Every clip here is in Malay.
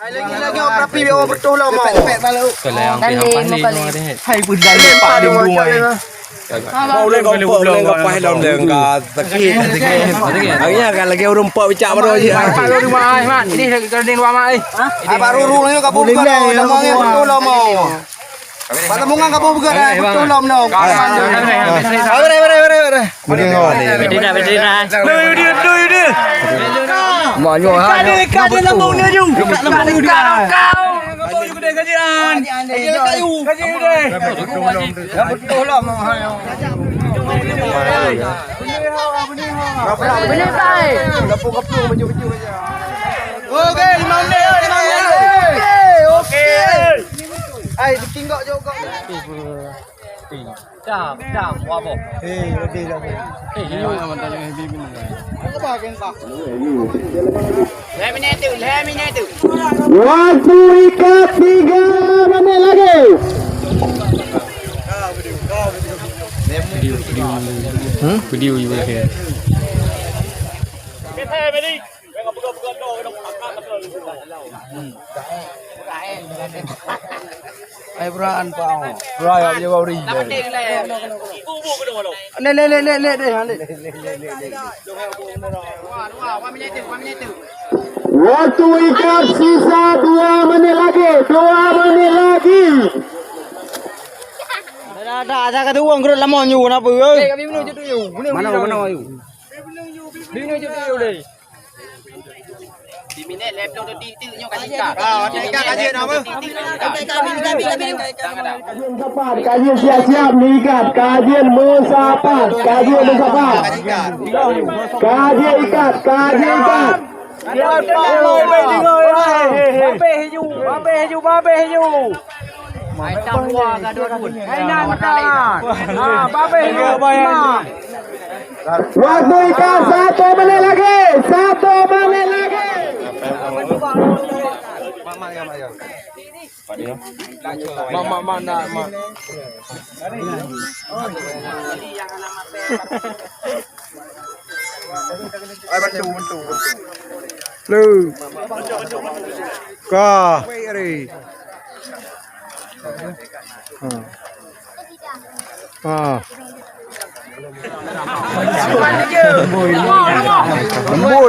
Lagi orang rapi biar betul lah mau. Pepek malu. Kalau yang pihak paling ada. Hai pun dah lepak dia buai. Mau lên kau dalam dengan sakit. Akhirnya kan lagi orang empat bicak baru je. Baru di rumah ai, Mat. Ini kalau di rumah ai. Baru rung ni kau buka dah. Namanya betul lah mau. Pada mungang kau buka dah. Betul lah mau. Bere. Berdiri dah. Dia. Mau nyo ha. Kau lambung dia ju. Lambung kau. Kajian. Kayu. Betul lah mau. Boleh baik. Gapung baju aja. Okey, 5 menit. Okey. Ai, tinggal juga. Jam, wapo. Lebih lah. Minit. Waktu ikat 3 menit lagi. Video you here. Ai beraan pau. Raya dia bauri. Waktu ikat sisa 2 menit lagi. 2 menit lagi. Dah ada kata uang kerut lama nyu apa oi. Kami minum je tu you. Mana you? Minum je tu you. Di minit laptop tu titik nyo kasi ikat. Ikat kajian apa? Kajian siap-siap ni ikat. Kajian musapat. Kajian ikat. Babe hiju. Mai tam luar gaduh pun. Hai nantan. Babe hiju. Waktu ikat 1 menit lagi. 1 menit lagi. Mak. Ai bantu. Lu. Ka.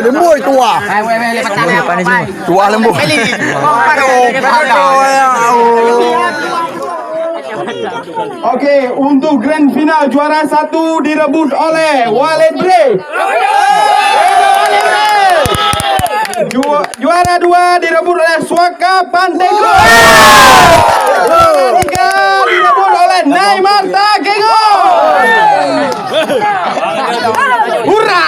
Lembut tua. Tua lembut. Okey, untuk grand final juara 1 direbut oleh Waledre. Juara 2 direbut oleh Swaka Pantego. Juara 3 direbut oleh Naimarta Gengo. Hurra!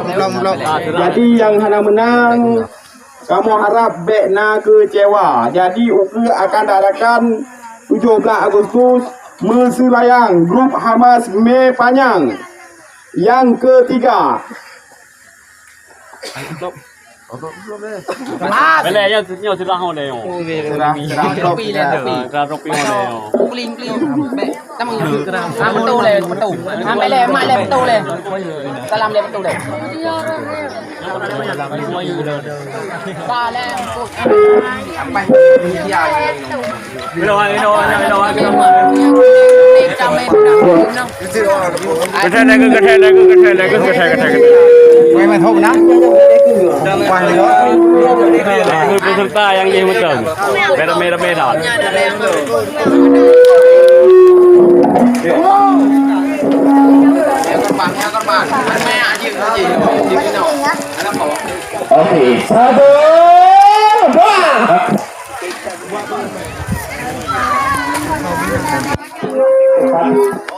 Belum. Jadi yang hana menang, kamu harap bek na kecewa. Jadi UKE akan diadakan 17 Agustus Mesulayang Grup Hamas Me Panyang. Yang ketiga. Boleh ya sudah hon dah. Ropi dah. Peling. Tama betul le, betul. Ambil le, mak le betul le. Salam le betul le. Dah le. Sampai dia. Bilo. Kata. Quay mà thâu nắng. Quay nữa. Người peserta yang dia betul. Rame dah. Korban. Mai aje di final. Okey, 1 2.